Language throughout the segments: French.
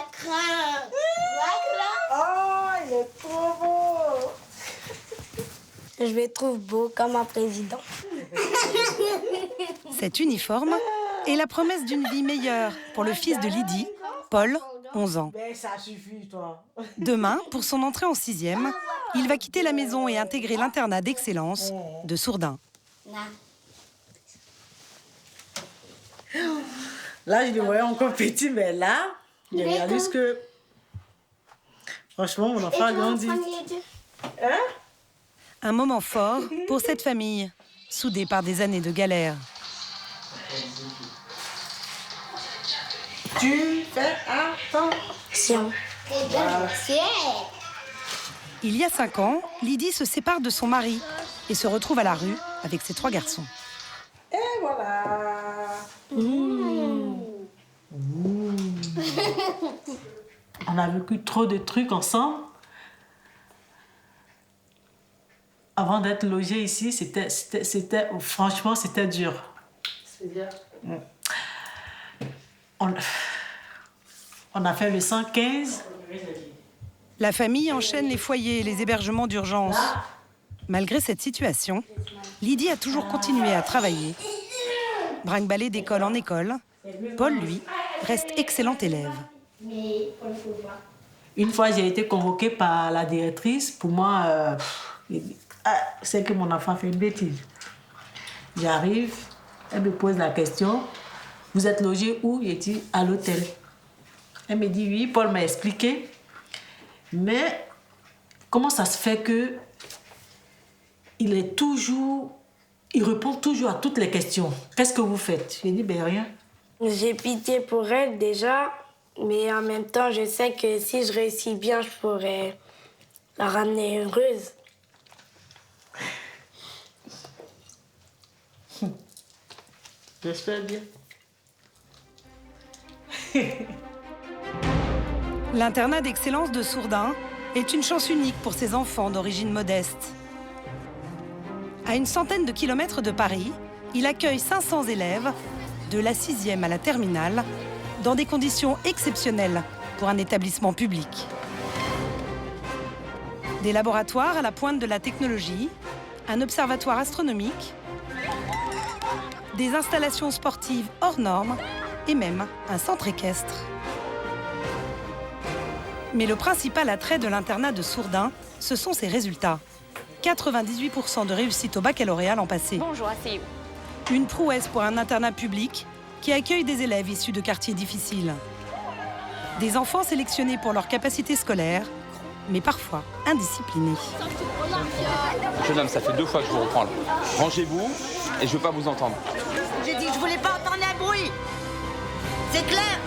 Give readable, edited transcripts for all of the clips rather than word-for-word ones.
Macron. Oh, il est trop beau. Je me trouve beau comme un président. Cet uniforme est la promesse d'une vie meilleure pour le fils de Lydie, Paul, 11 ans. Mais ça suffit, toi. Demain, pour son entrée en 6e, il va quitter la maison et intégrer l'internat d'excellence de Sourdin. Là, je le voyais encore petit, mais là, il réalise que... Franchement, mon enfant a grandi. Hein? Un moment fort pour cette famille, soudée par des années de galère. Tu fais attention. Il y a 5 ans, Lydie se sépare de son mari et se retrouve à la rue avec ses 3 garçons. Et voilà. On a vécu trop de trucs ensemble. Avant d'être logé ici, franchement, c'était dur. C'est-à-dire? On a fait le 115. La famille enchaîne les foyers et les hébergements d'urgence. Malgré cette situation, Lydie a toujours continué à travailler. Brinque-ballée d'école en école, Paul, lui, reste excellent élève. Une fois, j'ai été convoquée par la directrice. Pour moi, c'est que mon enfant fait une bêtise. J'arrive, elle me pose la question. Vous êtes logé où? J'ai dit à l'hôtel. Elle me dit oui, Paul m'a expliqué. Mais comment ça se fait que il répond toujours à toutes les questions? Qu'est-ce que vous faites? J'ai dit ben rien. J'ai pitié pour elle déjà, mais en même temps, je sais que si je réussis bien, je pourrais la ramener heureuse. J'espère bien. L'internat d'excellence de Sourdin est une chance unique pour ces enfants d'origine modeste. À une centaine de kilomètres de Paris, il accueille 500 élèves, de la 6e à la terminale, dans des conditions exceptionnelles pour un établissement public. Des laboratoires à la pointe de la technologie, un observatoire astronomique, des installations sportives hors normes et même un centre équestre. Mais le principal attrait de l'internat de Sourdin, ce sont ses résultats. 98% de réussite au baccalauréat l'an passé. Bonjour, asseyez-vous. Une prouesse pour un internat public qui accueille des élèves issus de quartiers difficiles. Des enfants sélectionnés pour leur capacité scolaire, mais parfois indisciplinés. Jeune homme, ça fait 2 fois que je vous reprends là. Rangez-vous et je ne veux pas vous entendre. J'ai dit que je voulais pas entendre un bruit. C'est clair?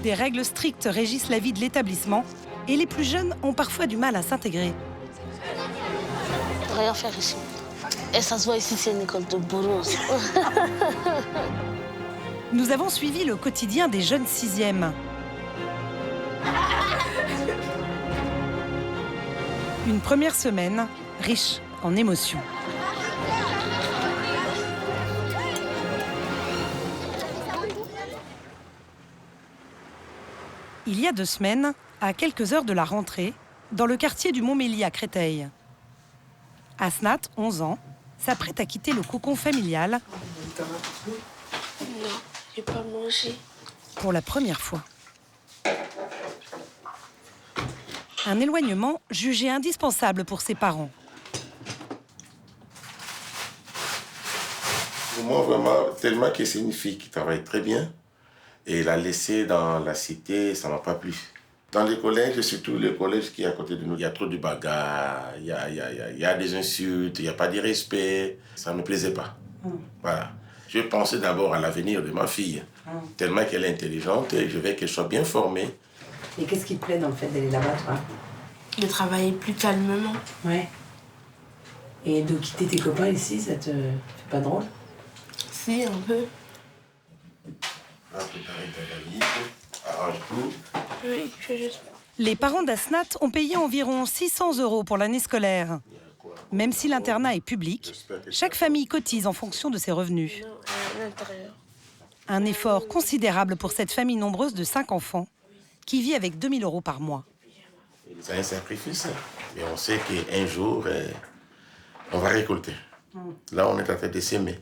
Des règles strictes régissent la vie de l'établissement et les plus jeunes ont parfois du mal à s'intégrer. Rien faire ici. Et ça se voit ici, c'est une école de bolos. Nous avons suivi le quotidien des jeunes 6e. Une première semaine riche en émotions. Il y a 2 semaines, à quelques heures de la rentrée, dans le quartier du Montméliat à Créteil. Asnat, 11 ans, s'apprête à quitter le cocon familial. Non, j'ai pas mangé. Pour la première fois. Un éloignement jugé indispensable pour ses parents. Pour moi, vraiment, tellement que c'est une fille qui travaille très bien. Et la laisser dans la cité, ça ne m'a pas plu. Dans les collèges, surtout le collège qui est à côté de nous, il y a trop de bagarres, il y a des insultes, il n'y a pas de respect. Ça ne me plaisait pas. Voilà. Je pensais d'abord à l'avenir de ma fille. Tellement qu'elle est intelligente et je veux qu'elle soit bien formée. Et qu'est-ce qui te plaît dans le fait d'aller là-bas, toi? De travailler plus calmement. Ouais. Et de quitter tes copains ici, ça te fait pas drôle? Si, un peu. Préparer ta valise, arrange tout. Oui, je juste... Les parents d'Asnat ont payé environ 600 € pour l'année scolaire. Même si l'internat est public, chaque famille cotise en fonction de ses revenus. Non, à l'intérieur. Un effort considérable pour cette famille nombreuse de 5 enfants qui vit avec 2 000 € par mois. C'est un sacrifice, mais on sait qu'un jour, on va récolter. Là, on est en train de s'aimer.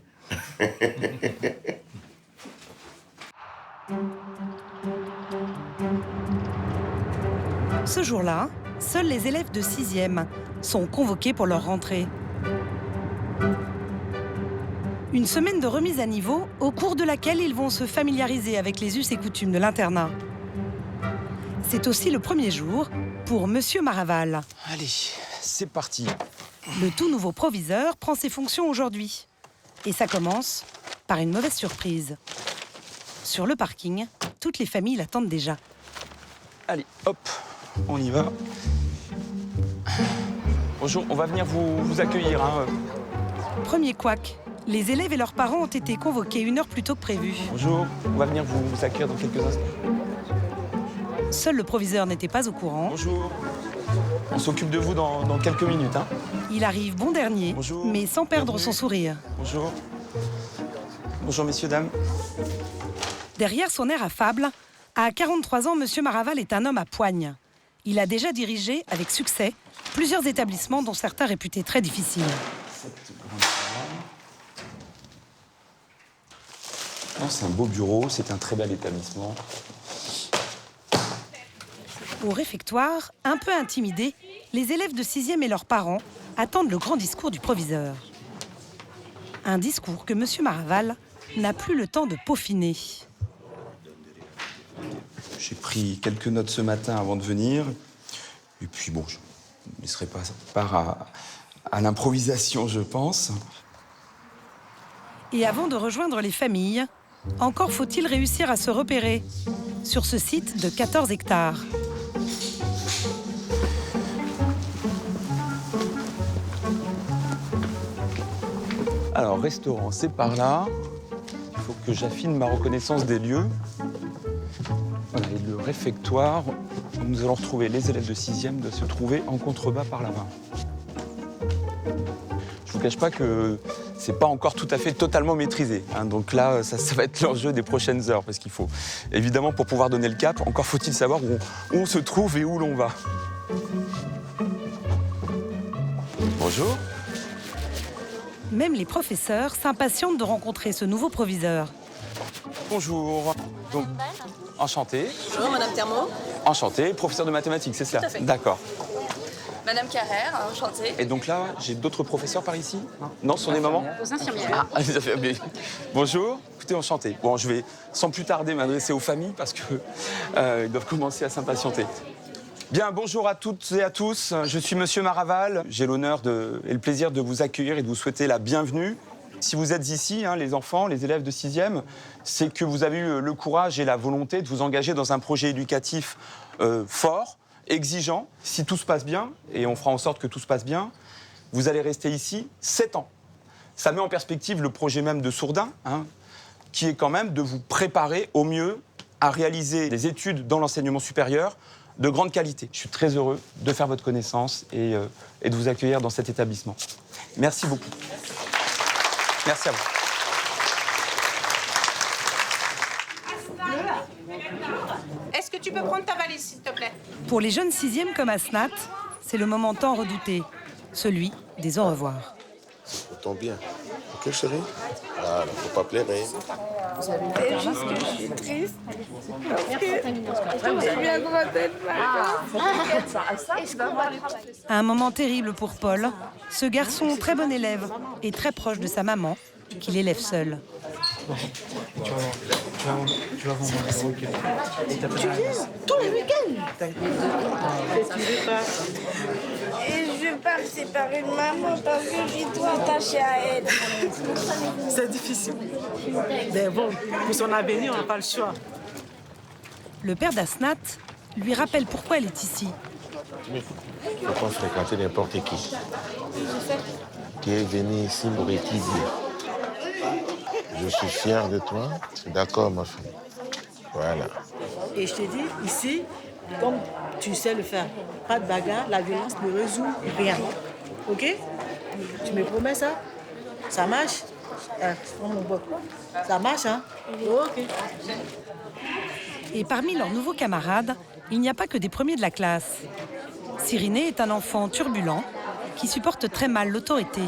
Ce jour-là, seuls les élèves de 6e sont convoqués pour leur rentrée. Une semaine de remise à niveau au cours de laquelle ils vont se familiariser avec les us et coutumes de l'internat. C'est aussi le premier jour pour Monsieur Maraval. Allez, c'est parti. Le tout nouveau proviseur prend ses fonctions aujourd'hui. Et ça commence par une mauvaise surprise. Sur le parking, toutes les familles l'attendent déjà. Allez, hop, on y va. Bonjour, on va venir vous accueillir. Hein. Premier couac. Les élèves et leurs parents ont été convoqués 1 heure plus tôt que prévu. Bonjour, on va venir vous accueillir dans quelques instants. Seul le proviseur n'était pas au courant. Bonjour. On s'occupe de vous dans quelques minutes. Hein. Il arrive bon dernier, Bonjour. mais sans perdre Bienvenue. son sourire. Bonjour. Bonjour, messieurs, dames. Derrière son air affable, à 43 ans, Monsieur Maraval est un homme à poigne. Il a déjà dirigé, avec succès, plusieurs établissements dont certains réputés très difficiles. C'est un beau bureau, c'est un très bel établissement. Au réfectoire, un peu intimidés, les élèves de 6e et leurs parents attendent le grand discours du proviseur. Un discours que Monsieur Maraval n'a plus le temps de peaufiner. J'ai pris quelques notes ce matin avant de venir. Et puis bon, je ne laisserai pas part à l'improvisation, je pense. Et avant de rejoindre les familles, encore faut-il réussir à se repérer sur ce site de 14 hectares. Alors, restaurant, c'est par là. Il faut que j'affine ma reconnaissance des lieux. Voilà, et le réfectoire, où nous allons retrouver les élèves de 6e, doit se trouver en contrebas par là-bas. Je ne vous cache pas que c'est pas encore tout à fait totalement maîtrisé. Hein. Donc là, ça va être l'enjeu des prochaines heures, parce qu'il faut, évidemment, pour pouvoir donner le cap, encore faut-il savoir où on se trouve et où l'on va. Bonjour. Même les professeurs s'impatientent de rencontrer ce nouveau proviseur. Bonjour. Donc, enchanté. Bonjour, Madame Thermo. Enchanté, professeur de mathématiques, c'est cela? Tout à fait. D'accord. Madame Carrère, enchantée. Et donc là, j'ai d'autres professeurs par ici? Non, ce sont des mamans? Aux infirmières. Ah, ça fait bien. Bonjour, écoutez, enchanté. Bon, je vais sans plus tarder m'adresser aux familles parce que ils doivent commencer à s'impatienter. Bien, bonjour à toutes et à tous. Je suis Monsieur Maraval. J'ai l'honneur et le plaisir de vous accueillir et de vous souhaiter la bienvenue. Si vous êtes ici, hein, les enfants, les élèves de 6e, c'est que vous avez eu le courage et la volonté de vous engager dans un projet éducatif fort, exigeant. Si tout se passe bien, et on fera en sorte que tout se passe bien, vous allez rester ici 7 ans. Ça met en perspective le projet même de Sourdin, hein, qui est quand même de vous préparer au mieux à réaliser des études dans l'enseignement supérieur de grande qualité. Je suis très heureux de faire votre connaissance et de vous accueillir dans cet établissement. Merci beaucoup. Merci à vous. Est-ce que tu peux prendre ta valise, s'il te plaît? Pour les jeunes 6e comme Asnat, c'est le moment tant redouté, celui des au revoir. Ça tombe bien. Ok, chérie? Voilà, faut pas pleurer. C'est juste que je suis triste. Parce que j'ai viendrai d'être Un moment terrible pour Paul, ce garçon très bon élève et très proche de sa maman, qui l'élève seul. Tu vas voir mon week-end. Tu viens tous les week-ends. Et je veux pas me séparer de maman parce que je suis trop attachée à elle. C'est difficile. Mais bon, pour son avenir, on n'a pas le choix. Le père d'Asnat lui rappelle pourquoi elle est ici. Il ne faut pas fréquenter n'importe qui. Tu es venu ici pour étudier. Je suis fier de toi. C'est d'accord, ma fille. Voilà. Et je te dis, ici, comme tu sais le faire, pas de bagarre, la violence ne résout rien. Ok? Tu me promets ça? Ça marche? Prends mon boc. Ça marche, hein? Ok. Et parmi leurs nouveaux camarades, il n'y a pas que des premiers de la classe. Cyriné est un enfant turbulent qui supporte très mal l'autorité.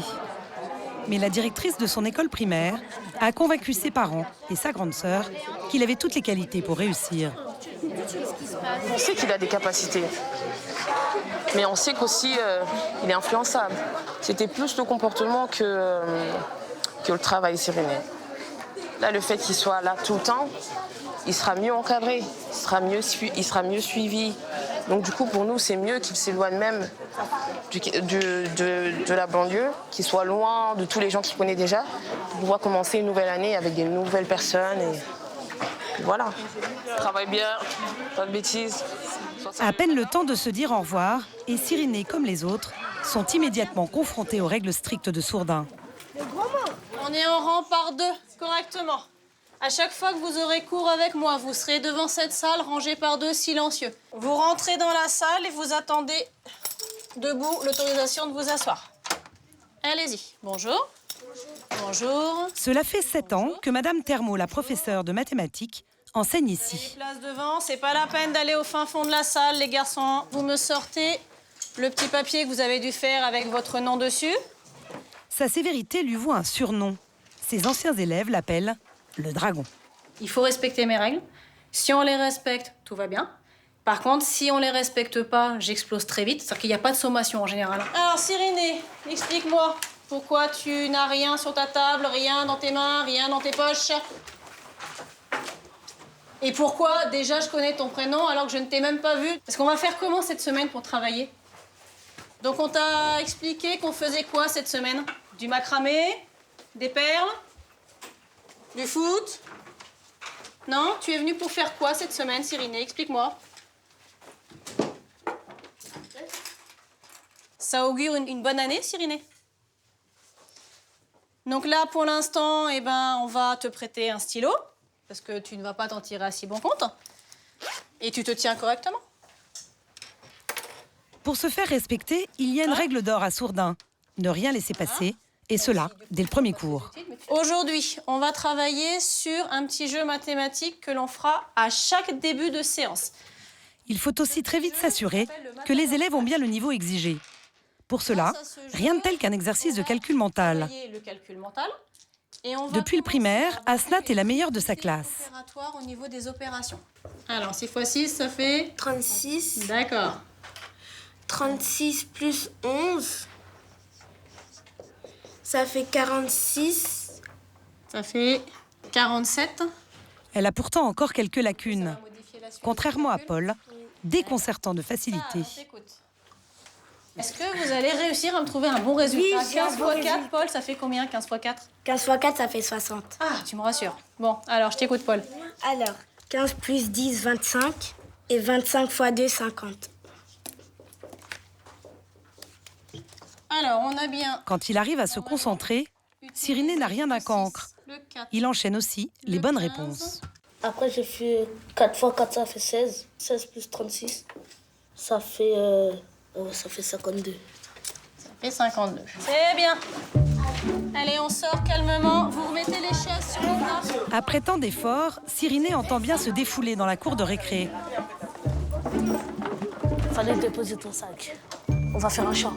Mais la directrice de son école primaire a convaincu ses parents et sa grande sœur qu'il avait toutes les qualités pour réussir. On sait qu'il a des capacités, mais on sait qu'aussi il est influençable. C'était plus le comportement que le travail, Cyriné. Là, le fait qu'il soit là tout le temps, il sera mieux encadré, il sera mieux suivi. Donc du coup, pour nous, c'est mieux qu'il s'éloigne même de la banlieue, qu'il soit loin de tous les gens qu'il connaît déjà, pour pouvoir commencer une nouvelle année avec des nouvelles personnes. Et voilà. Travaille bien, pas de bêtises. À peine le temps de se dire au revoir, et Cyriné, comme les autres, sont immédiatement confrontés aux règles strictes de Sourdin. On est en rang par deux, correctement. À chaque fois que vous aurez cours avec moi, vous serez devant cette salle, rangée par deux, silencieux. Vous rentrez dans la salle et vous attendez debout l'autorisation de vous asseoir. Allez-y. Bonjour. Bonjour. Cela fait 7 ans que Madame Thermo, la professeure de mathématiques, enseigne ici. Place devant, c'est pas la peine d'aller au fin fond de la salle, les garçons. Vous me sortez le petit papier que vous avez dû faire avec votre nom dessus. Sa sévérité lui vaut un surnom. Ses anciens élèves l'appellent le dragon. Il faut respecter mes règles. Si on les respecte, tout va bien. Par contre, si on les respecte pas, j'explose très vite. C'est-à-dire qu'il n'y a pas de sommation en général. Alors, Cyriné, explique-moi. Pourquoi tu n'as rien sur ta table, rien dans tes mains, rien dans tes poches? Et pourquoi, déjà, je connais ton prénom alors que je ne t'ai même pas vu? Parce qu'on va faire comment cette semaine pour travailler? Donc, on t'a expliqué qu'on faisait quoi cette semaine? Du macramé? Des perles? Du foot? Non? Tu es venu pour faire quoi cette semaine, Cyriné? Explique-moi. Ça augure une bonne année, Cyriné? Donc là, pour l'instant, eh ben, on va te prêter un stylo, parce que tu ne vas pas t'en tirer à si bon compte. Et tu te tiens correctement. Pour se faire respecter, il y a une règle d'or à Sourdin. Ne rien laisser passer, et cela dès le premier cours. Aujourd'hui, on va travailler sur un petit jeu mathématique que l'on fera à chaque début de séance. Il faut aussi très vite s'assurer que les élèves ont bien le niveau exigé. Pour cela, rien de tel qu'un exercice de calcul mental. Depuis le primaire, Asnat est la meilleure de sa classe. Au niveau des opérations. Alors, 6 x 6, ça fait 36. D'accord. 36 plus 11, ça fait 46. Ça fait 47. Elle a pourtant encore quelques lacunes. Contrairement à Paul, déconcertant de facilité. Est-ce que vous allez réussir à me trouver un bon résultat? Oui, 15 x 4, Paul, ça fait combien 15 x 4? 15 x 4, ça fait 60. Ah, tu me rassures. Bon, alors, je t'écoute, Paul. Alors, 15 plus 10, 25. Et 25 x 2, 50. Alors, on a bien... Quand il arrive à se concentrer, Cyriné n'a rien d'un cancre. Il enchaîne aussi les bonnes réponses. Après, j'ai fait 4 x 4, ça fait 16. 16 plus 36, ça fait 52. Ça fait 52. C'est bien. Allez, on sort calmement. Vous remettez les chaises sur le tas. Après tant d'efforts, Cyriné entend bien se défouler dans la cour de récré. Fallait déposer ton sac. On va faire un chat.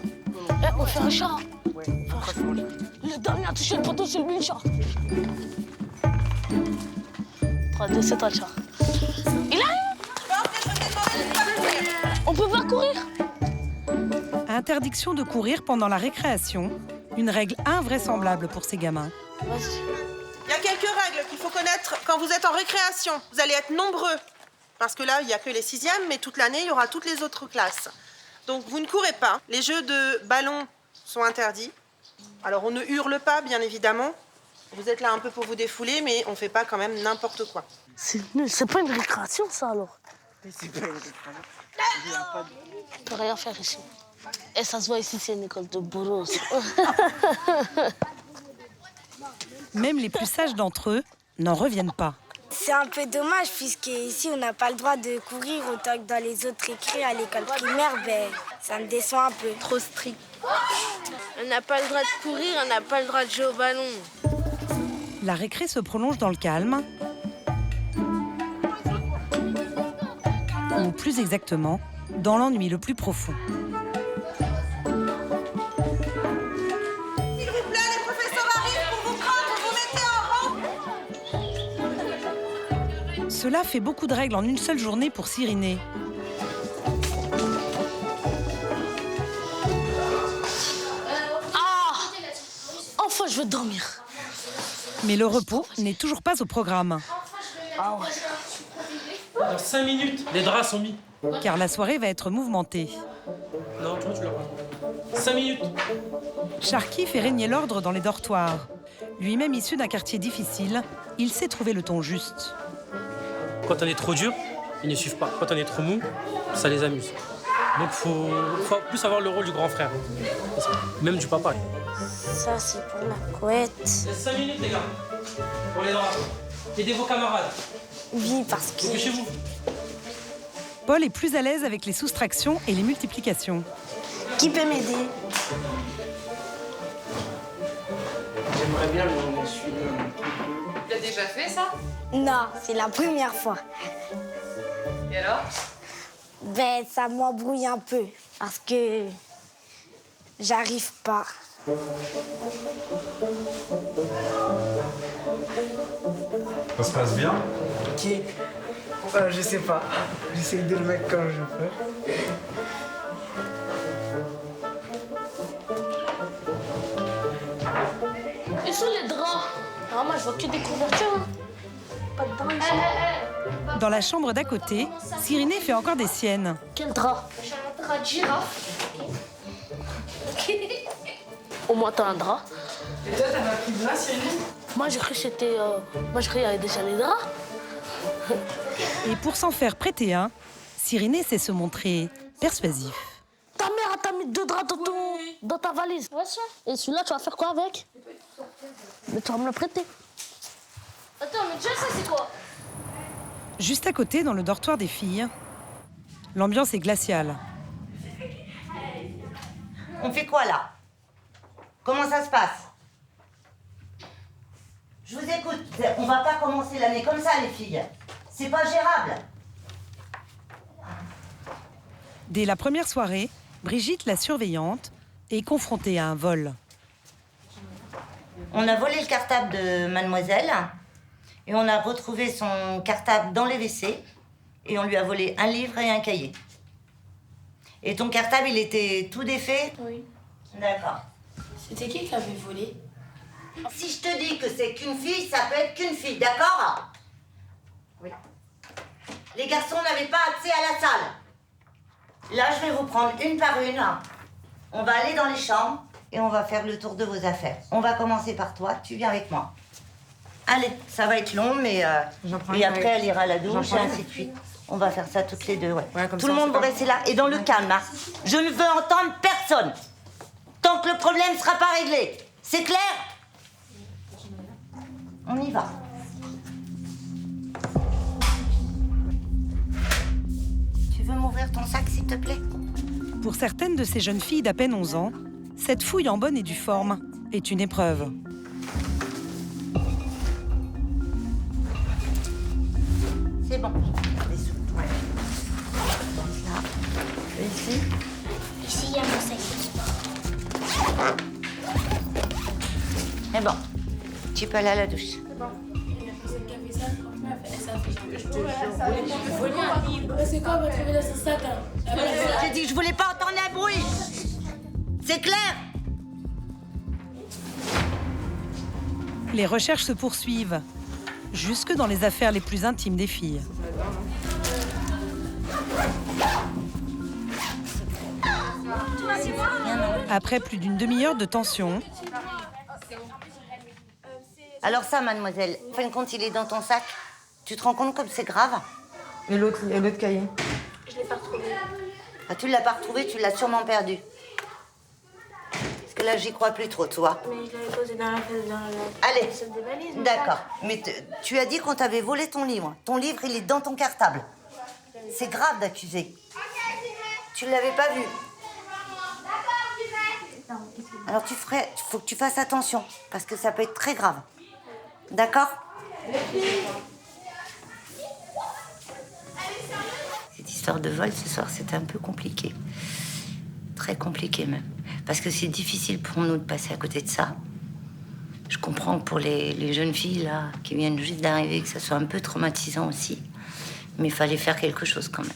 On fait un chat. Le dernier a touché le poteau, c'est lui le chat. 3, 2, c'est un chat. Il arrive. On peut pas courir. Interdiction de courir pendant la récréation, une règle invraisemblable pour ces gamins. Il y a quelques règles qu'il faut connaître quand vous êtes en récréation. Vous allez être nombreux. Parce que là, il n'y a que les 6e, mais toute l'année, il y aura toutes les autres classes. Donc, vous ne courez pas. Les jeux de ballon sont interdits. Alors, on ne hurle pas, bien évidemment. Vous êtes là un peu pour vous défouler, mais on ne fait pas quand même n'importe quoi. C'est nul. C'est pas une récréation, ça, alors. C'est pas une récréation. On peut rien faire ici. Et ça se voit ici, c'est une école de bourreaux. Même les plus sages d'entre eux n'en reviennent pas. C'est un peu dommage, puisqu'ici, on n'a pas le droit de courir autant que dans les autres récrés à l'école primaire. Ben, ça me déçoit un peu. Trop strict. On n'a pas le droit de courir, on n'a pas le droit de jouer au ballon. La récré se prolonge dans le calme. Ou plus exactement, dans l'ennui le plus profond. S'il vous plaît, les professeurs arrivent pour vous prendre, vous mettez en rang. Cela fait beaucoup de règles en une seule journée pour Cyriné. Enfin, je veux dormir. Mais le repos n'est toujours pas au programme. Ah ouais. Dans 5 minutes, les draps sont mis. Car la soirée va être mouvementée. Non, tu l'as pas. 5 minutes. Sharky fait régner l'ordre dans les dortoirs. Lui-même issu d'un quartier difficile, il sait trouver le ton juste. Quand on est trop dur, ils ne suivent pas. Quand on est trop mou, ça les amuse. Donc faut plus avoir le rôle du grand frère. Même du papa. Ça, c'est pour ma couette. Il y a 5 minutes, les gars. Pour les draps. Aidez vos camarades. Oui, parce que... Dépêchez-vous. Paul est plus à l'aise avec les soustractions et les multiplications. Qui peut m'aider? J'aimerais bien me suivre. Tu l'as déjà fait, ça? Non, c'est la première fois. Et alors? Ben, ça m'embrouille un peu, parce que j'arrive pas. Ça se passe bien? Ok. Je sais pas. J'essaie de le mettre comme je peux. Et sur les draps? Non, moi, je vois que des couvertures. Hein. Pas de draps ici. Dans la chambre d'à côté, Cyriné fait encore des siennes. Quel drap? J'ai un drap de girafe. Au moins, t'as un drap. Et toi, t'as pas pris de drap, Cyriné? Moi, j'ai cru que c'était... Moi, j'ai cru qu'il y avait déjà les draps. Et pour s'en faire prêter un, Cyriné sait se montrer persuasif. Ta mère t'a mis 2 draps dans ta valise. Ouais, ça. Et celui-là, tu vas faire quoi avec? Mais tu vas me le prêter. Attends, mais déjà, ça, c'est quoi? Juste à côté, dans le dortoir des filles, l'ambiance est glaciale. On fait quoi là? Comment ça se passe? Je vous écoute. On va pas commencer l'année comme ça, les filles. C'est pas gérable. Dès la première soirée, Brigitte, la surveillante, est confrontée à un vol. On a volé le cartable de mademoiselle et on a retrouvé son cartable dans les WC et on lui a volé un livre et un cahier. Et ton cartable, il était tout défait? Oui. D'accord. C'était qui avait volé? Si je te dis que c'est qu'une fille, ça peut être qu'une fille, d'accord? Oui. Les garçons n'avaient pas accès à la salle. Là, je vais vous prendre une par une. On va aller dans les chambres et on va faire le tour de vos affaires. On va commencer par toi, tu viens avec moi. Allez, ça va être long, mais... et après, elle ira à la douche et ainsi de suite. On va faire ça toutes les deux, ouais. Tout le monde va rester là et dans le calme, hein. Je ne veux entendre personne. Tant que le problème ne sera pas réglé. C'est clair? On y va. Tu veux m'ouvrir ton sac, s'il te plaît? Pour certaines de ces jeunes filles d'à peine 11 ans, cette fouille en bonne et due forme est une épreuve. C'est bon. Les sous. Ouais. Là. Ici. Ici, il y a mon sac. C'est bon. Tu peux aller à la douche. C'est quoi votre trouver dans ce sac? J'ai dit que je voulais pas entendre un bruit. C'est clair? Les recherches se poursuivent, jusque dans les affaires les plus intimes des filles. Après plus d'une demi-heure de tension, Alors ça, mademoiselle, en fin de compte, il est dans ton sac. Tu te rends compte comme c'est grave? Et l'autre cahier? Je l'ai pas retrouvé. Ah, tu l'as pas retrouvé, tu l'as sûrement perdu. Parce que là, j'y crois plus trop, tu vois. Mais je l'avais posé dans la Allez, salle des valises. d'accord. Mais tu as dit qu'on t'avait volé ton livre. Ton livre, il est dans ton cartable. C'est grave d'accuser. Tu l'avais pas vu. Alors faut que tu fasses attention, parce que ça peut être très grave. D'accord? Cette histoire de vol ce soir, c'était un peu compliqué. Très compliqué même. Parce que c'est difficile pour nous de passer à côté de ça. Je comprends que pour les jeunes filles là, qui viennent juste d'arriver, que ça soit un peu traumatisant aussi. Mais il fallait faire quelque chose quand même.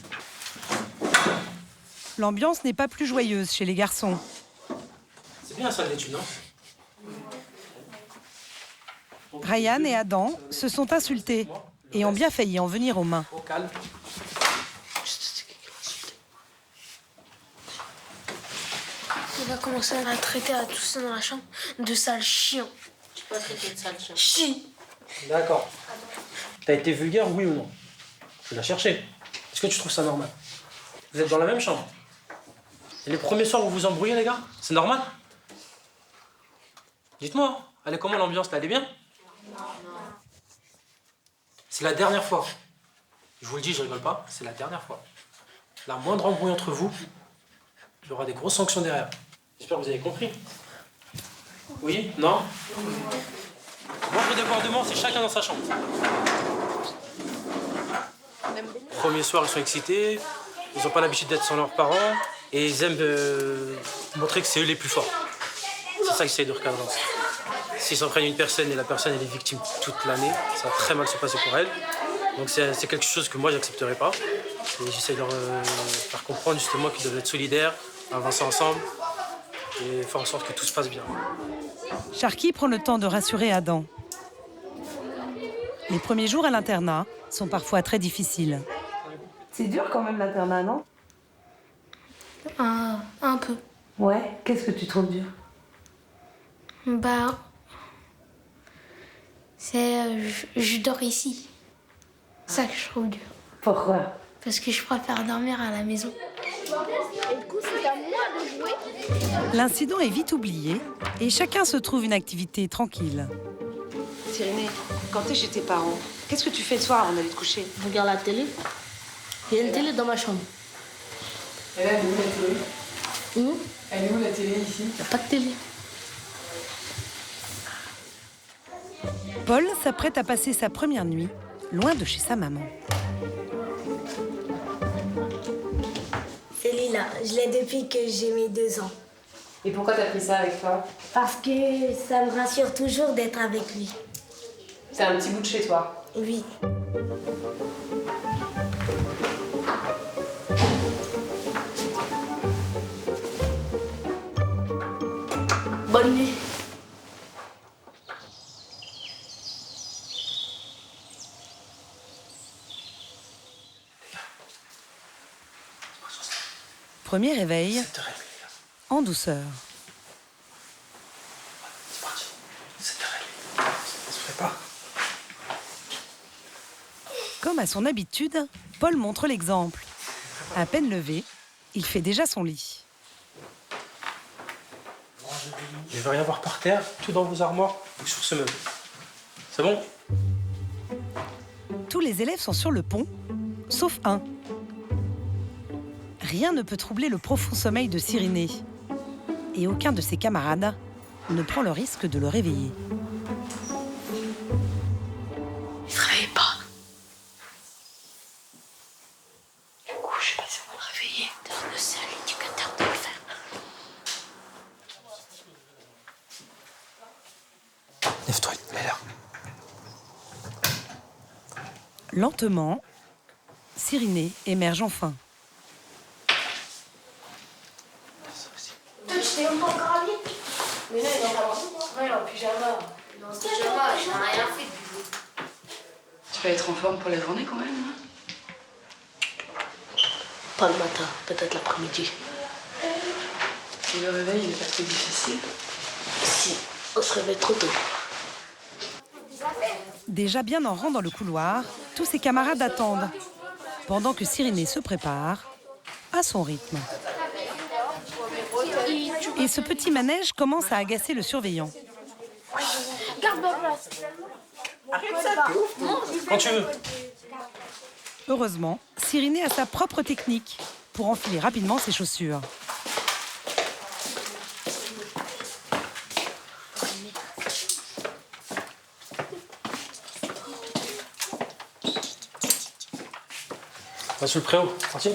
L'ambiance n'est pas plus joyeuse chez les garçons. C'est bien ça l'étude, non? Ryan et Adam se sont insultés et ont bien failli en venir aux mains. Au calme. Il va commencer à traiter à tout ça dans la chambre de sale chien. Tu peux traiter de sale chien. Chi. D'accord. T'as été vulgaire, oui ou non? Tu l'as cherché. Est-ce que tu trouves ça normal? Vous êtes dans la même chambre. Et les premiers soirs où vous vous embrouillez, les gars, c'est normal? Dites-moi, elle est comment l'ambiance là? Elle est bien? C'est la dernière fois. Je vous le dis, je rigole pas, c'est la dernière fois. La moindre embrouille entre vous, il y aura des grosses sanctions derrière. J'espère que vous avez compris. Oui? Non? Votre débordement, c'est chacun dans sa chambre. Premier soir, ils sont excités, ils n'ont pas l'habitude d'être sans leurs parents et ils aiment montrer que c'est eux les plus forts. C'est ça qu'ils essayent de recadrer. S'ils s'en prennent une personne et la personne elle est victime toute l'année, ça va très mal se passer pour elle. Donc c'est quelque chose que moi j'accepterai pas. Et j'essaie de leur faire comprendre justement qu'ils doivent être solidaires, avancer ensemble et faire en sorte que tout se passe bien. Sharky prend le temps de rassurer Adam. Les premiers jours à l'internat sont parfois très difficiles. C'est dur quand même l'internat, non? Un peu. Ouais, qu'est-ce que tu trouves dur? Bah, je dors ici. C'est ça que je trouve dur. Pourquoi? Parce que je préfère dormir à la maison. Et du coup, c'est à moi de jouer. L'incident est vite oublié et chacun se trouve une activité tranquille. Cyrénée, quand t'es chez tes parents, qu'est-ce que tu fais le soir avant d'aller te coucher? Je regarde la télé. Il y a une télé dans ma chambre. Et là, elle est où la télé? Où? Elle est où la télé ici? Il n'y a pas de télé. Paul s'apprête à passer sa première nuit loin de chez sa maman. C'est Lila, je l'ai depuis que j'ai mes 2 ans. Et pourquoi t'as pris ça avec toi? Parce que ça me rassure toujours d'être avec lui. C'est un petit bout de chez toi? Oui. Bonne nuit. Premier réveil, en douceur. C'est parti. 7h30. On se prépare. Comme à son habitude, Paul montre l'exemple. À peine levé, il fait déjà son lit. Il ne va rien voir par terre, tout dans vos armoires ou sur ce meuble. C'est bon? Tous les élèves sont sur le pont, sauf un. Rien ne peut troubler le profond sommeil de Cyrénée. Et aucun de ses camarades ne prend le risque de le réveiller. Il ne se réveille pas. Du coup, je sais pas si on va le réveiller. C'est à l'éducateur de le faire. Lève-toi, mets là. Lentement, Cyrénée émerge enfin. Toi, tu t'es même pas encore habillé? Mais là, il est en pyjama. Il est en pyjama, il n'a rien fait. Tu vas être en forme pour la journée quand même, hein? Pas le matin, peut-être l'après-midi. Et le réveil, il est pas trop difficile? Si, on se réveille trop tôt. Déjà bien en rang dans le couloir, tous ses camarades attendent, pendant que Cyrénée se prépare à son rythme. Et ce petit manège commence à agacer le surveillant. Garde ma place. Quand tu veux. Heureusement, Cyrénée a sa propre technique pour enfiler rapidement ses chaussures. Va sur le préau, sorti.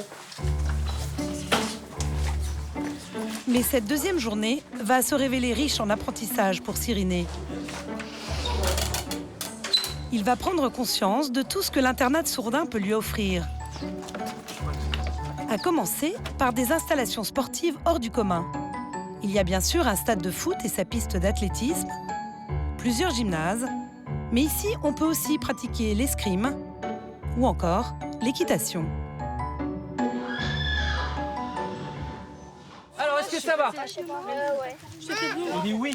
Mais cette deuxième journée va se révéler riche en apprentissage pour Cyriné. Il va prendre conscience de tout ce que l'internat de Sourdin peut lui offrir. À commencer par des installations sportives hors du commun. Il y a bien sûr un stade de foot et sa piste d'athlétisme, plusieurs gymnases, mais ici on peut aussi pratiquer l'escrime ou encore l'équitation. Alors, est-ce que ça va? On dit oui.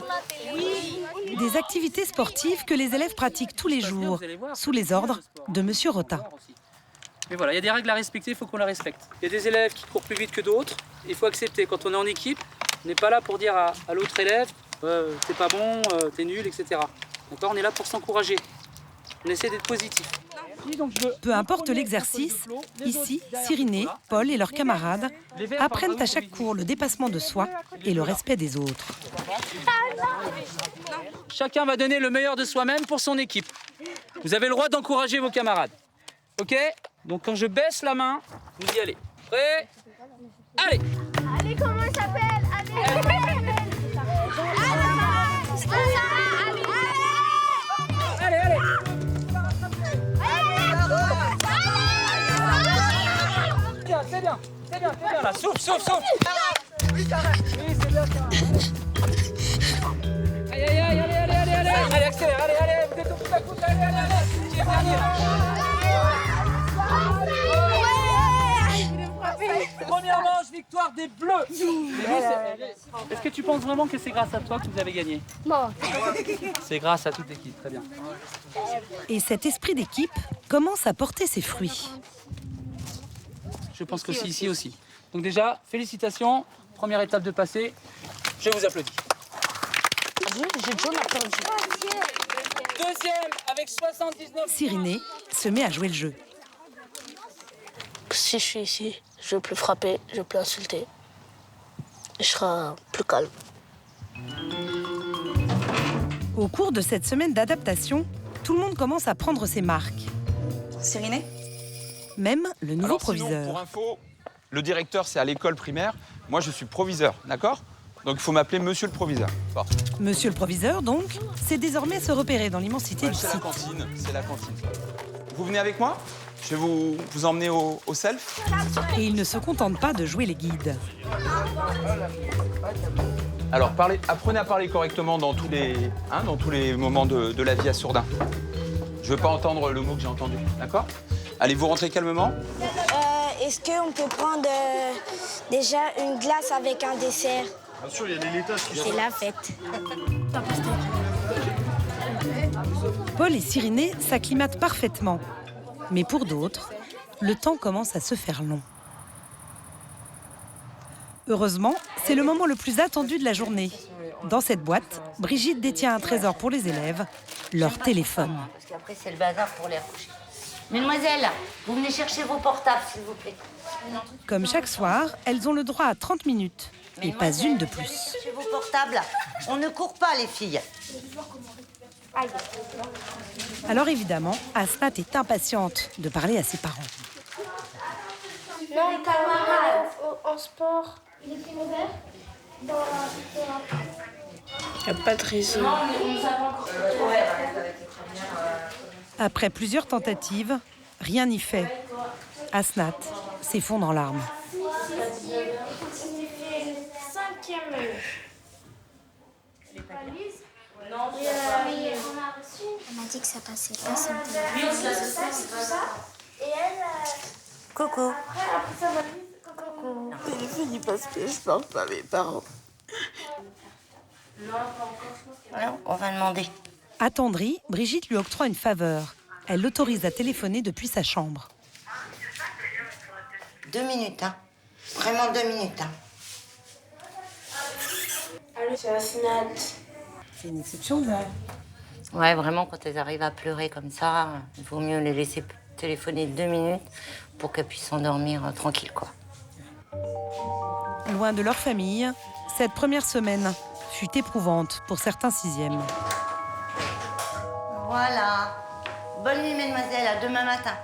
Des activités sportives que les élèves pratiquent tous les jours, sous les ordres de Monsieur Rota. Mais voilà, il y a des règles à respecter, il faut qu'on les respecte. Il y a des élèves qui courent plus vite que d'autres. Il faut accepter, quand on est en équipe, on n'est pas là pour dire à l'autre élève t'es pas bon, t'es nul, etc. D'accord? On est là pour s'encourager. On essaie d'être positif. Peu importe l'exercice, ici, Cyriné, Paul et leurs camarades apprennent à chaque cours le dépassement de soi et le respect des autres. Chacun va donner le meilleur de soi-même pour son équipe. Vous avez le droit d'encourager vos camarades. Ok? Donc quand je baisse la main, vous y allez. Prêt? Allez! Allez, comment il s'appelle? Allez, Allez! C'est bien là. Souffle. Oui, c'est bien ça. Aïe. Allez, accélère, allez, vous êtes au bout de la course, allez. Qui est dernier là? Première manche, victoire des Bleus. Est-ce que tu penses vraiment que c'est grâce à toi que vous avez gagné? Non. C'est grâce à toute l'équipe, très bien. Et cet esprit d'équipe commence à porter ses fruits. Je pense qu'aussi ici aussi. Donc déjà, félicitations. Première étape de passé. Je vous applaudis. J'ai déjà perdu. Deuxième avec 79. Cyriné se met à jouer le jeu. Si je suis ici, je vais plus frapper, je vais plus insulter. Et je serai plus calme. Au cours de cette semaine d'adaptation, tout le monde commence à prendre ses marques. Cyriné? Même le nouveau Alors, sinon, proviseur. pour info, le directeur, c'est à l'école primaire. Moi, je suis proviseur, d'accord? Donc, il faut m'appeler monsieur le proviseur. Bon. Monsieur le proviseur, donc, c'est désormais se repérer dans l'immensité du C'est site. la cantine. Vous venez avec moi? Je vais vous emmener au self. Et il ne se contente pas de jouer les guides. Alors, apprenez à parler correctement dans tous les moments de la vie à Sourdin. Je veux pas entendre le mot que j'ai entendu, d'accord? Allez, vous rentrez calmement. Est-ce qu'on peut prendre déjà une glace avec un dessert? Bien sûr, il y a les laitages qui C'est la fête. Paul et Cyriné s'acclimatent parfaitement. Mais pour d'autres, le temps commence à se faire long. Heureusement, c'est le moment le plus attendu de la journée. Dans cette boîte, Brigitte détient un trésor pour les élèves, leur téléphone. Parce qu'après, c'est le bazar pour les recoucher. Mesdemoiselles, vous venez chercher vos portables, s'il vous plaît. Comme chaque soir, elles ont le droit à 30 minutes, et pas une de plus. Cherchez vos portables. On ne court pas, les filles. Alors évidemment, Asnat est impatiente de parler à ses parents. Non, camarade en sport. Il est plus ouvert dans Il n'y a pas de raison. Après plusieurs tentatives, rien n'y fait. Asnat s'effondre en larmes. cinquième. Elle m'a dit que ça passait pas sans Coucou. C'est fini parce que je parle pas à mes parents. Alors, on va demander. Attendrie, Brigitte lui octroie une faveur. Elle l'autorise à téléphoner depuis sa chambre. 2 minutes, hein. Vraiment 2 minutes, hein. Allô, c'est Asnat. C'est une exception, ça. Ouais, vraiment, quand elles arrivent à pleurer comme ça, il vaut mieux les laisser téléphoner 2 minutes pour qu'elles puissent s'endormir tranquille, quoi. Loin de leur famille, cette première semaine fut éprouvante pour certains sixièmes. Voilà. Bonne nuit, mesdemoiselles. À demain matin.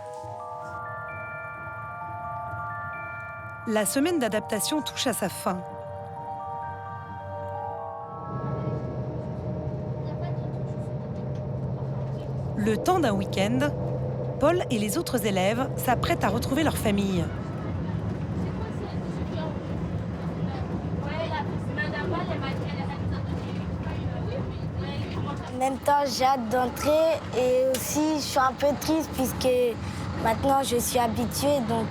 La semaine d'adaptation touche à sa fin. Le temps d'un week-end, Paul et les autres élèves s'apprêtent à retrouver leur famille. En même temps, j'ai hâte d'entrer et aussi je suis un peu triste puisque maintenant je suis habituée, donc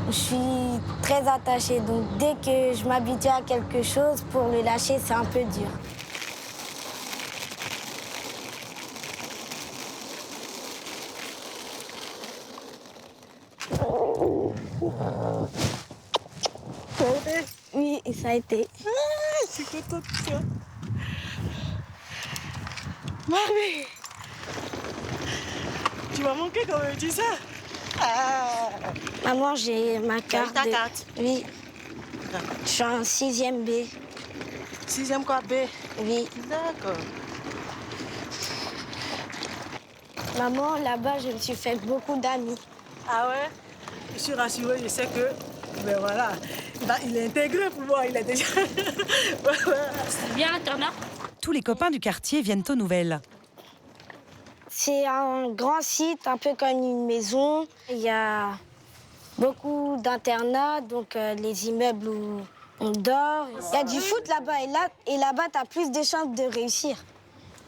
je suis très attachée. Donc dès que je m'habitue à quelque chose, pour le lâcher, c'est un peu dur. Oui, ça a été. Je suis contente de toi. Marie, tu m'as manqué quand même, dis ça. Maman, j'ai ma carte. Ta carte? Oui. Je suis en 6e B. 6e quoi, B? Oui. D'accord. Maman, là-bas, je me suis fait beaucoup d'amis. Ah ouais? Je suis rassurée, je sais que, ben voilà, il est intégré pour moi, il est déjà... C'est bien l'internat. Tous les copains du quartier viennent aux nouvelles. C'est un grand site, un peu comme une maison. Il y a beaucoup d'internats, donc les immeubles où on dort. Il y a du foot là-bas et là-bas, tu as plus de chances de réussir.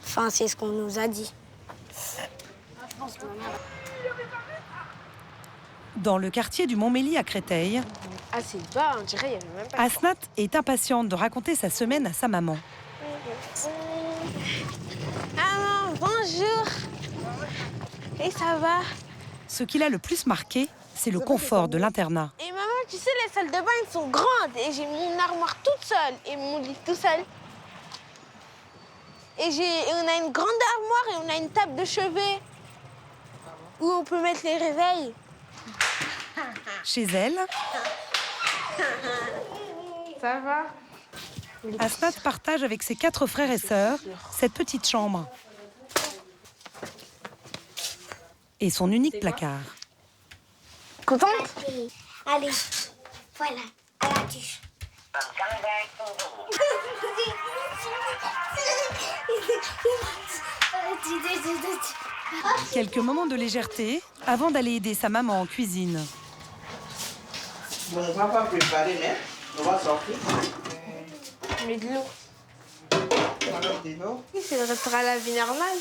Enfin, c'est ce qu'on nous a dit. Dans le quartier du Montmélie à Créteil, Ah, c'est bas, on dirait, il y avait même pas... Asnat est impatiente de raconter sa semaine à sa maman. Maman, bonjour. Et ça va? Ce qui l'a le plus marqué, c'est le confort de l'internat. Et maman, tu sais, les salles de bain, elles sont grandes. Et j'ai mon armoire toute seule et mon lit tout seul. Et on a une grande armoire et on a une table de chevet où on peut mettre les réveils. Chez elle, Ça va? Asnat partage avec ses 4 frères et sœurs cette petite chambre et son unique placard. Contente? Allez, voilà, à la tuche. Quelques moments de légèreté avant d'aller aider sa maman en cuisine. Bon, on va pas préparer, mais on va sortir. Mais de l'eau. Madame Dino. Oui, c'est le restaurant à la vie normale.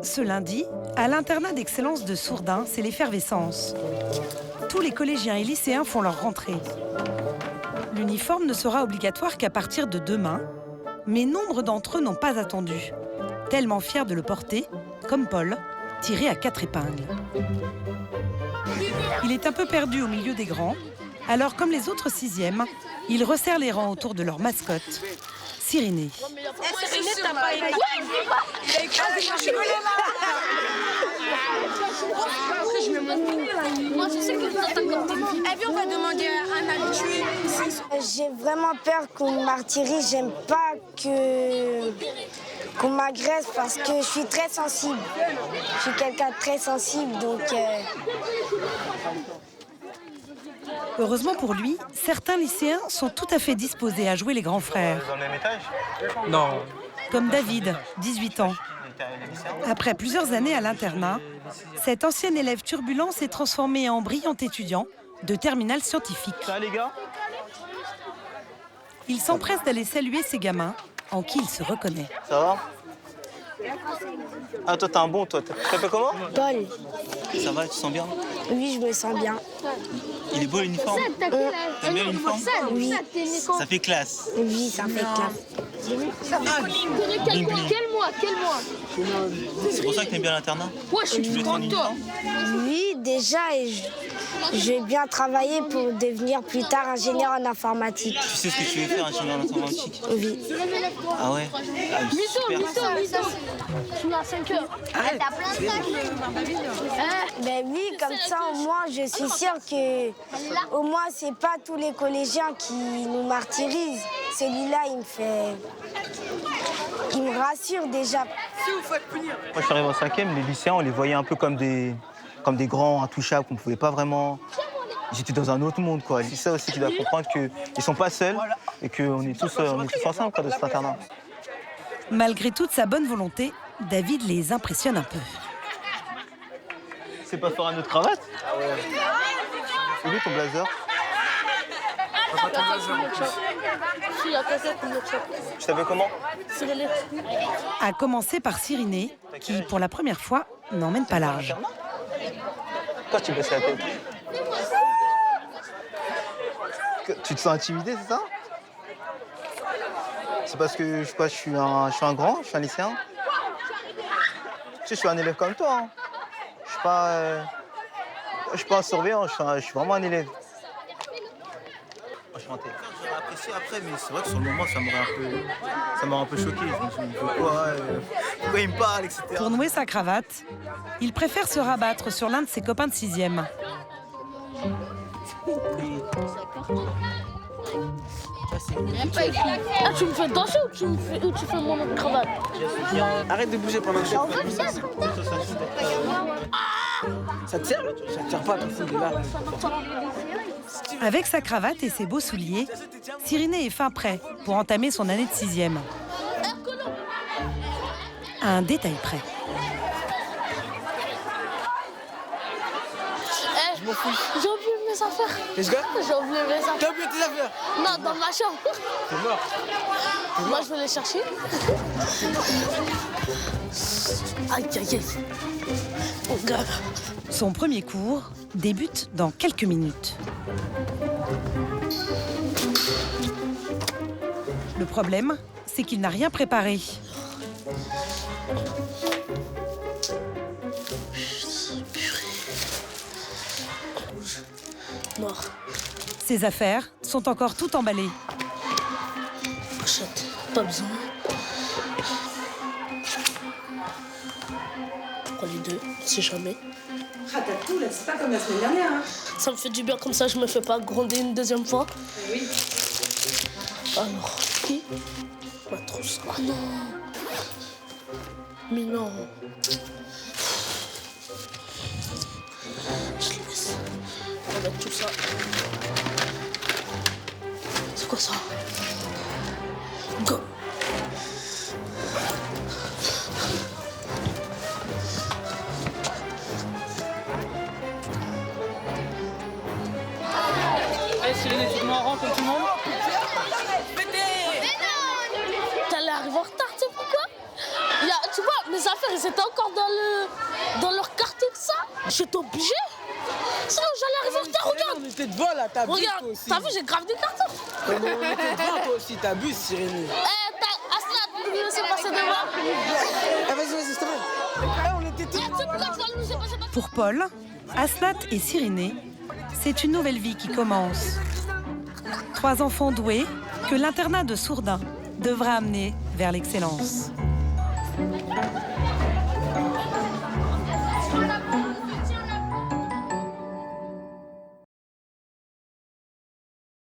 Ce lundi, à l'internat d'excellence de Sourdin, c'est l'effervescence. Tous les collégiens et lycéens font leur rentrée. L'uniforme ne sera obligatoire qu'à partir de demain, mais nombre d'entre eux n'ont pas attendu, tellement fiers de le porter, comme Paul, tiré à 4 épingles. Il est un peu perdu au milieu des grands, alors comme les autres 6e, il resserre les rangs autour de leur mascotte, Cyrénée. Cyrénée, t'as pas aimé? Il a écrasé mon chocolat. Après, je me montre. Moi, je sais que toi, t'as comme une fille. Eh bien, on va demander à Anna de tuer. J'ai vraiment peur qu'on me martyrise. J'aime pas qu'on m'agresse parce que je suis très sensible. Je suis quelqu'un de très sensible, donc... Heureusement pour lui, certains lycéens sont tout à fait disposés à jouer les grands frères. Dans le même étage? Non. Comme David, 18 ans. Après plusieurs années à l'internat, cet ancien élève turbulent s'est transformé en brillant étudiant de terminale scientifique. Ça va, les gars? Il s'empresse d'aller saluer ses gamins, en qui il se reconnaît. Ça va? Ah, toi, t'es un bon, toi. Tu t'appelles comment? Paul. Ça va, tu te sens bien? Oui, je me sens bien. Il est beau l'uniforme? T'aimes bien l'uniforme? Oui. Ça fait classe. Oui, ça fait classe. Bling bling. Quel mois? C'est pour ça que t'aimes bien l'internat? Ouais, je suis plus en toi. Oui, déjà, et je vais bien travailler pour devenir plus tard ingénieur en informatique. Tu sais ce que tu veux faire, ingénieur en informatique? Oui. Ah ouais? Ah, super. Je suis à 5 heures. T'as plein de sacs. Ben oui, comme ça, au moins, je suis sûre que, au moins, c'est pas tous les collégiens qui nous martyrisent. Celui-là, il me fait il me rassure déjà. Si vous faites punir. Quand je suis arrivé en 5e, les lycéens, on les voyait un peu comme des grands intouchables qu'on ne pouvait pas vraiment... Ils étaient dans un autre monde, quoi. C'est ça aussi qu'ils doivent comprendre, qu'ils ne sont pas seuls et qu'on est tous ensemble, quoi, de cet internat. Malgré toute sa bonne volonté, David les impressionne un peu. C'est pas faire un autre cravate? Ah ouais. C'est lui ton blazer? Tu savais comment? À commencer par Cyriné, qui, pour la première fois, n'emmène pas large. Pourquoi tu baisses la tête? Tu te sens intimidé, c'est ça? C'est parce que je suis un grand, je suis un lycéen. Tu sais, je suis un élève comme toi. Hein. Je suis pas un surveillant, je suis vraiment un élève. Enchanté. J'aurais apprécié après, mais c'est vrai que sur le moment, ça m'aurait un peu choqué. Je me suis dit, pourquoi il me parle, etc. Pour nouer sa cravate, il préfère se rabattre sur l'un de ses copains de 6e. Ah, tu me fais danser ou tu fais mon autre cravate? Arrête de bouger pendant que je fais. Ça te sert? Ça te sert pas, ton fou, il est là. Avec sa cravate et ses beaux souliers, Cyriné est fin prêt pour entamer son année de 6e. À un détail près. Je m'en fous. J'ai oublié mes affaires. Qu'est-ce que? J'ai oublié mes affaires. T'as oublié tes affaires? Non, dans ma chambre. T'es mort. Moi, je vais les chercher. Aïe, aïe, aïe. Oh, grave. Son premier cours débute dans quelques minutes. Le problème, c'est qu'il n'a rien préparé. Mort. Ses affaires sont encore toutes emballées. Pochette, pas besoin. Prends les deux, si jamais. Ah, t'as tout là, c'est pas comme la semaine dernière. Hein. Ça me fait du bien comme ça, je me fais pas gronder une deuxième fois. Oui. Alors, qui? Ma trousse. Oh non. Mais non. Je les laisse. On va mettre tout ça. C'est quoi ça? Go. Allez, Cyriné, tu te mets en rang comme tout le monde? T'allais arriver en retard, tu sais pourquoi? Tu vois, mes affaires, elles étaient encore dans leur quartier que ça. J'étais obligée. Sinon, j'allais arriver en retard, regarde. On était devant là, t'abuses toi Regarde, aussi. t'as vu, j'ai grave des cartons. Mais on était devant toi aussi, t'abuses, Cyriné. Aslan, ne me laissez passer devant. Eh, vas-y, s'il te plaît. On était tous. Pour Paul, Asnat et Cyriné, c'est une nouvelle vie qui commence. 3 enfants doués que l'internat de Sourdin devra amener vers l'excellence.